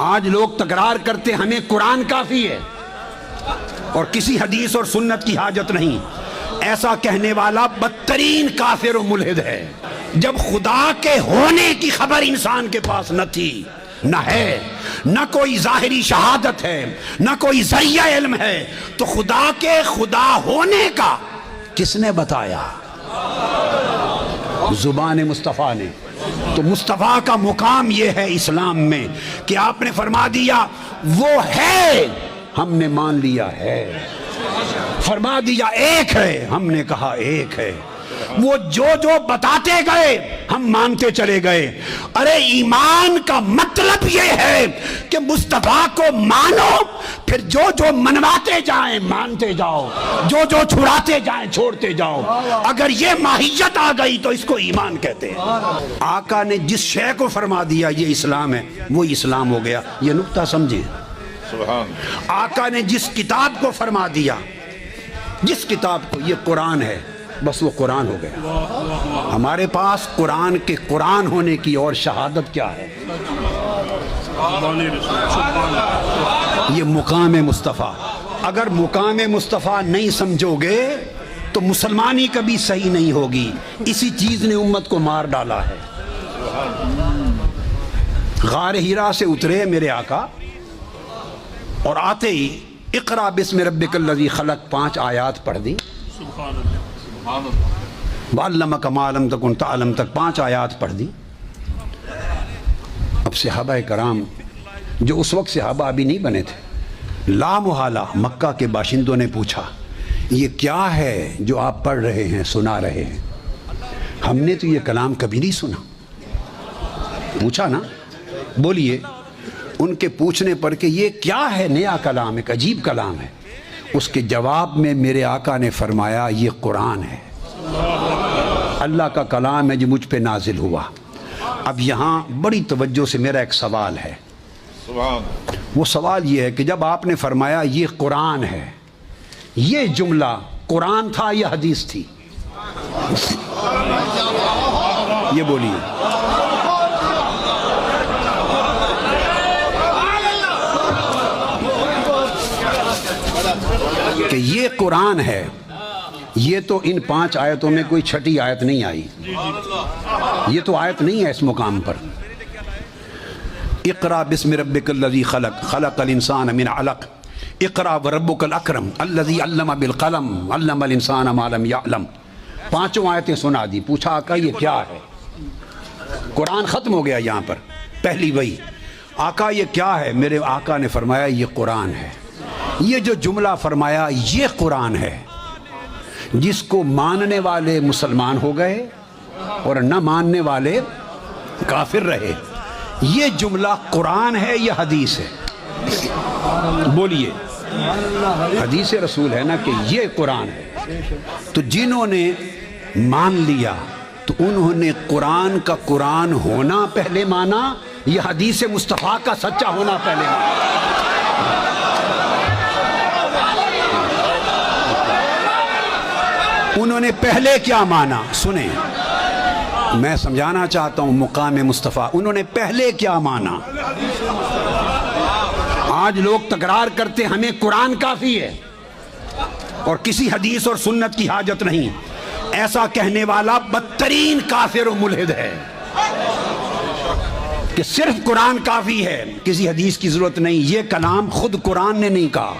آج لوگ تکرار کرتے ہمیں قرآن کافی ہے اور کسی حدیث اور سنت کی حاجت نہیں. ایسا کہنے والا بدترین کافر و ملحد ہے. جب خدا کے ہونے کی خبر انسان کے پاس نہ تھی، نہ ہے، نہ کوئی ظاہری شہادت ہے، نہ کوئی ذریعہ علم ہے، تو خدا کے خدا ہونے کا کس نے بتایا؟ زبان مصطفیٰ نے. تو مصطفیٰ کا مقام یہ ہے اسلام میں کہ آپ نے فرما دیا وہ ہے، ہم نے مان لیا ہے. فرما دیا ایک ہے، ہم نے کہا ایک ہے. وہ جو بتاتے گئے ہم مانتے چلے گئے. ارے ایمان کا مطلب یہ ہے کہ مصطفیٰ کو مانو، پھر جو منواتے جائیں مانتے جاؤ، جو چھڑاتے جائیں چھوڑتے جاؤ. اگر یہ ماہیت آ گئی تو اس کو ایمان کہتے ہیں. آقا نے جس شے کو فرما دیا یہ اسلام ہے، وہ اسلام ہو گیا. یہ نقطہ سمجھیں. آقا نے جس کتاب کو فرما دیا، جس کتاب کو یہ قرآن ہے، بس وہ قرآن ہو گیا. ہمارے پاس قرآن کے قرآن ہونے کی اور شہادت کیا ہے؟ یہ مقام مصطفیٰ. اگر مقام مصطفیٰ نہیں سمجھو گے تو مسلمانی کبھی صحیح نہیں ہوگی. اسی چیز نے امت کو مار ڈالا ہے. غار ہیرا سے اترے میرے آقا اور آتے ہی اقرا بسم ربک الذی خلق 5 آیات پڑھ دی. وعلمک ما لم تکن تعلم تک 5 آیات پڑھ دی. اب صحابہ کرام جو اس وقت صحابہ ابھی نہیں بنے تھے، لا محالہ مکہ کے باشندوں نے پوچھا یہ کیا ہے جو آپ پڑھ رہے ہیں، سنا رہے ہیں؟ ہم نے تو یہ کلام کبھی نہیں سنا. پوچھا نا، بولیے. ان کے پوچھنے پر کہ یہ کیا ہے، نیا کلام، ایک عجیب کلام ہے. اس کے جواب میں میرے آقا نے فرمایا یہ قرآن ہے، اللہ کا کلام ہے جو مجھ پہ نازل ہوا. اب یہاں بڑی توجہ سے میرا ایک سوال ہے. وہ سوال یہ ہے کہ جب آپ نے فرمایا یہ قرآن ہے، یہ جملہ قرآن تھا یا حدیث تھی؟ یہ بولیے. کہ یہ قرآن ہے، یہ تو ان 5 آیتوں میں کوئی چھٹی آیت نہیں آئی. یہ تو آیت نہیں ہے اس مقام پر. اقرا بسم ربک الذی خلق خلق الانسان من علق اقرا وربک الاکرم الذی علم بالقلم علم الانسان ما لم یعلم. 5 آیتیں سنا دی. پوچھا آقا یہ کیا ہے؟ قرآن ختم ہو گیا یہاں پر. پہلی وہی آقا یہ کیا ہے؟ میرے آقا نے فرمایا یہ قرآن ہے. یہ جو جملہ فرمایا یہ قرآن ہے، جس کو ماننے والے مسلمان ہو گئے اور نہ ماننے والے کافر رہے. یہ جملہ قرآن ہے یا حدیث ہے؟ بولیے. حدیث رسول ہے نا کہ یہ قرآن ہے. تو جنہوں نے مان لیا تو انہوں نے قرآن کا قرآن ہونا پہلے مانا یا حدیث مصطفیٰ کا سچا ہونا پہلے مانا؟ انہوں نے پہلے کیا مانا؟ سنیں، میں سمجھانا چاہتا ہوں مقام مصطفیٰ. انہوں نے پہلے کیا مانا؟ آج لوگ تکرار کرتے ہمیں قرآن کافی ہے اور کسی حدیث اور سنت کی حاجت نہیں. ایسا کہنے والا بدترین کافر و ملحد ہے کہ صرف قرآن کافی ہے، کسی حدیث کی ضرورت نہیں. یہ کلام خود قرآن نے نہیں کہا.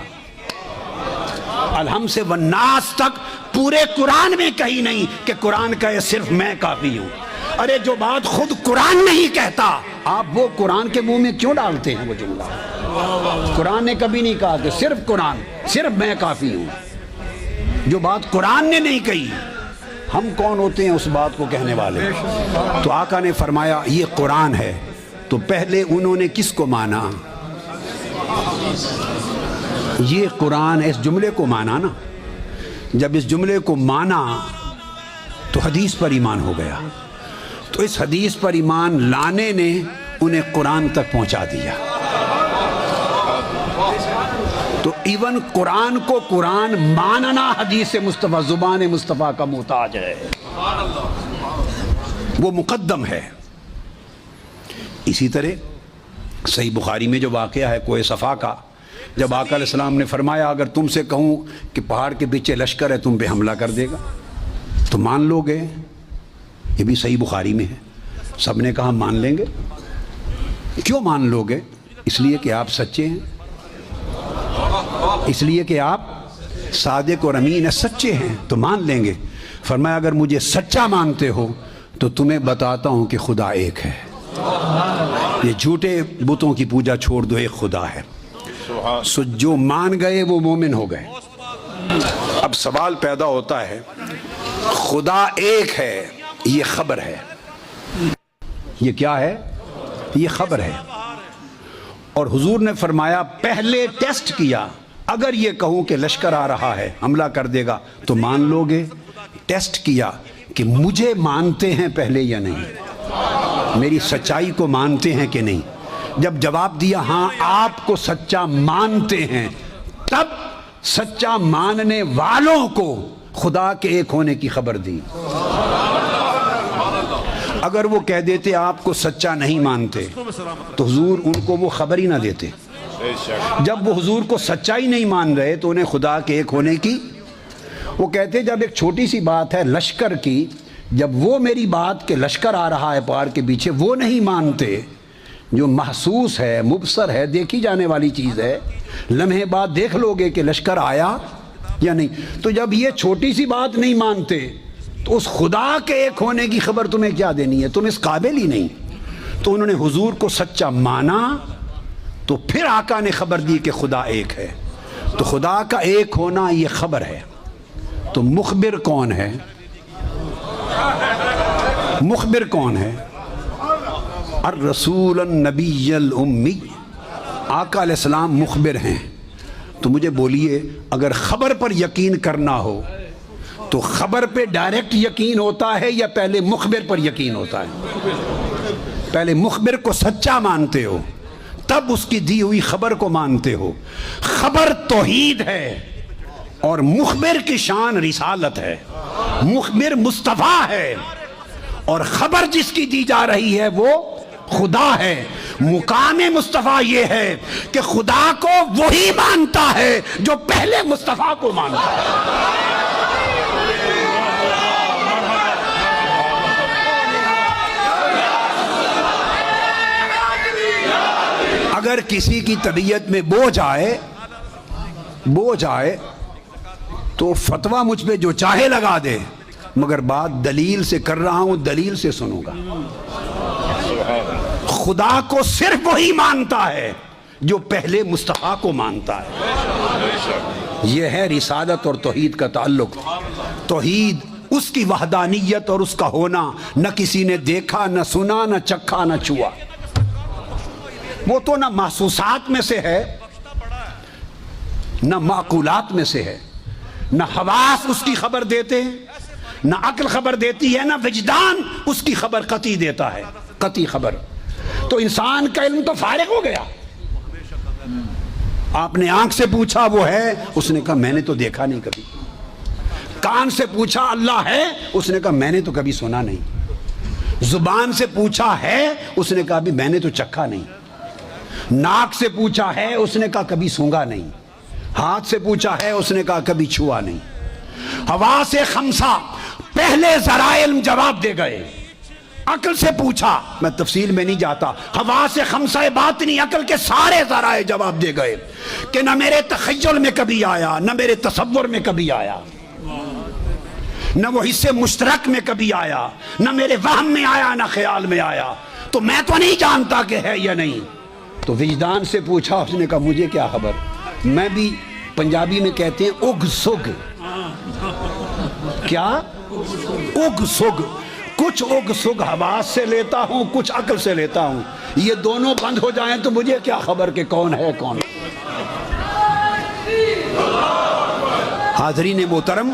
الحم سے والناس تک پورے قرآن میں کہیں نہیں کہ قرآن کہے صرف میں کافی ہوں. ارے جو بات خود قرآن نہیں کہتا آپ وہ قرآن کے منہ میں کیوں ڈالتے ہیں؟ وہ جملہ قرآن نے کبھی نہیں کہا کہ صرف قرآن، صرف میں کافی ہوں. جو بات قرآن نے نہیں کہی ہم کون ہوتے ہیں اس بات کو کہنے والے؟ تو آقا نے فرمایا یہ قرآن ہے. تو پہلے انہوں نے کس کو مانا؟ یہ قرآن. اس جملے کو مانا نا. جب اس جملے کو مانا تو حدیث پر ایمان ہو گیا. تو اس حدیث پر ایمان لانے نے انہیں قرآن تک پہنچا دیا. تو ایون قرآن کو قرآن ماننا حدیث مصطفیٰ، زبان مصطفیٰ کا محتاج ہے، وہ مقدم ہے. اسی طرح صحیح بخاری میں جو واقعہ ہے کوہ صفا کا، جب آقا علیہ السلام نے فرمایا اگر تم سے کہوں کہ پہاڑ کے پیچھے لشکر ہے تم پہ حملہ کر دے گا تو مان لو گے؟ یہ بھی صحیح بخاری میں ہے۔ سب نے کہا مان لیں گے۔ کیوں مان لو گے؟ اس لیے کہ آپ سچے ہیں، اس لیے کہ آپ صادق اور امین ہیں، سچے ہیں تو مان لیں گے۔ فرمایا اگر مجھے سچا مانتے ہو تو تمہیں بتاتا ہوں کہ خدا ایک ہے، یہ جھوٹے بتوں کی پوجا چھوڑ دو، ایک خدا ہے۔ سو جو مان گئے وہ مومن ہو گئے۔ اب سوال پیدا ہوتا ہے خدا ایک ہے، یہ خبر ہے، یہ کیا ہے؟ یہ خبر ہے۔ اور حضور نے فرمایا پہلے ٹیسٹ کیا، اگر یہ کہوں کہ لشکر آ رہا ہے حملہ کر دے گا تو مان لو گے؟ ٹیسٹ کیا کہ مجھے مانتے ہیں پہلے یا نہیں، میری سچائی کو مانتے ہیں کہ نہیں۔ جب جواب دیا ہاں آپ کو سچا مانتے ہیں، تب سچا ماننے والوں کو خدا کے ایک ہونے کی خبر دی۔ اگر وہ کہہ دیتے آپ کو سچا نہیں مانتے تو حضور ان کو وہ خبر ہی نہ دیتے۔ جب وہ حضور کو سچائی نہیں مان رہے تو انہیں خدا کے ایک ہونے کی، وہ کہتے جب ایک چھوٹی سی بات ہے لشکر کی، جب وہ میری بات کہ لشکر آ رہا ہے پہاڑ کے پیچھے وہ نہیں مانتے، جو محسوس ہے، مبصر ہے، دیکھی جانے والی چیز ہے، لمحے بعد دیکھ لو گے کہ لشکر آیا یا نہیں، تو جب یہ چھوٹی سی بات نہیں مانتے تو اس خدا کے ایک ہونے کی خبر تمہیں کیا دینی ہے؟ تم اس قابل ہی نہیں۔ تو انہوں نے حضور کو سچا مانا تو پھر آقا نے خبر دی کہ خدا ایک ہے۔ تو خدا کا ایک ہونا یہ خبر ہے۔ تو مخبر کون ہے؟ مخبر کون ہے؟ الرسول النبی الامی، آقا علیہ السلام مخبر ہیں۔ تو مجھے بولیے اگر خبر پر یقین کرنا ہو تو خبر پہ ڈائریکٹ یقین ہوتا ہے یا پہلے مخبر پر یقین ہوتا ہے؟ پہلے مخبر کو سچا مانتے ہو تب اس کی دی ہوئی خبر کو مانتے ہو۔ خبر توحید ہے اور مخبر کی شان رسالت ہے۔ مخبر مصطفیٰ ہے اور خبر جس کی دی جا رہی ہے وہ خدا ہے۔ مقام مصطفیٰ یہ ہے کہ خدا کو وہی مانتا ہے جو پہلے مصطفیٰ کو مانتا ہے۔ اگر کسی کی طبیعت میں بوجھ آئے تو فتویٰ مجھ پہ جو چاہے لگا دے، مگر بات دلیل سے کر رہا ہوں، دلیل سے سنوں گا۔ خدا کو صرف وہی مانتا ہے جو پہلے مصطفیٰ کو مانتا ہے۔ یہ ہے رسالت اور توحید کا تعلق۔ توحید اس کی وحدانیت اور اس کا ہونا نہ کسی نے دیکھا، نہ سنا، نہ چکھا، نہ چھوا۔ وہ تو نہ محسوسات میں سے ہے، نہ معقولات میں سے ہے، نہ حواس اس کی خبر دیتے ہیں، نہ عقل خبر دیتی ہے، نہ وجدان اس کی خبر قطعی دیتا ہے، قطعی خبر۔ تو انسان کا علم تو فارغ ہو گیا۔ آپ نے آنکھ سے پوچھا وہ ہے، اس نے کہا میں نے تو دیکھا نہیں کبھی۔ کان سے پوچھا اللہ ہے، اس نے کہا میں نے تو کبھی سنا نہیں۔ زبان سے پوچھا ہے، اس نے کہا بھی میں نے تو چکھا نہیں۔ ناک سے پوچھا ہے، اس نے کہا کبھی سونگا نہیں۔ ہاتھ سے پوچھا ہے، اس نے کہا کبھی چھوا نہیں۔ حواس خمسہ پہلے ذرائع علم جواب دے گئے۔ عقل سے پوچھا، میں تفصیل میں نہیں جاتا، حواس خمسہ باطنی عقل کے سارے ذرائع جواب دے گئے کہ نہ میرے تخیل میں کبھی آیا، نہ میرے تصور میں کبھی آیا، نہ وہ حصے مشترک میں کبھی آیا، نہ میرے وہم میں آیا، نہ خیال میں آیا، تو میں تو نہیں جانتا کہ ہے یا نہیں۔ تو وجدان سے پوچھا، اس نے کہا مجھے کیا خبر، میں بھی پنجابی میں کہتے ہیں اگ سگ، کیا اگ سگ، کچھ اگ سگ حواس سے لیتا ہوں، کچھ عقل سے لیتا ہوں، یہ دونوں بند ہو جائیں تو مجھے کیا خبر کہ کون ہے کون۔ حاضرین محترم،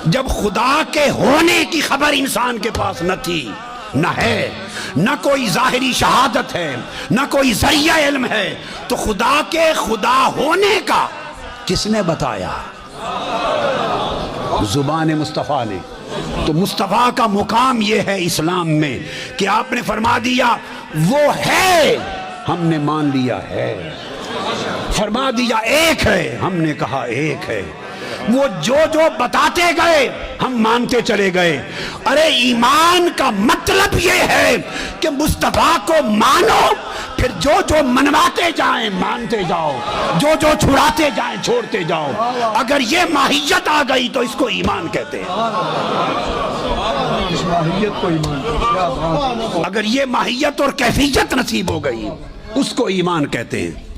جب خدا کے ہونے کی خبر انسان کے پاس نہ تھی، نہ ہے، نہ کوئی ظاہری شہادت ہے، نہ کوئی ذریعہ علم ہے، تو خدا کے خدا ہونے کا کس نے بتایا؟ زبان مصطفیٰ نے۔ تو مصطفیٰ کا مقام یہ ہے اسلام میں کہ آپ نے فرما دیا وہ ہے، ہم نے مان لیا ہے۔ فرما دیا ایک ہے، ہم نے کہا ایک ہے۔ وہ جو جو بتاتے گئے ہم مانتے چلے گئے۔ ارے ایمان کا مطلب یہ ہے کہ مصطفیٰ کو مانو، پھر جو جو منواتے جائیں مانتے جاؤ، جو جو چھڑاتے جائیں چھوڑتے جاؤ۔ اگر یہ ماہیت آ گئی تو اس کو ایمان کہتے ہیں۔ اگر یہ ماہیت اور کیفیت نصیب ہو گئی اس کو ایمان کہتے ہیں۔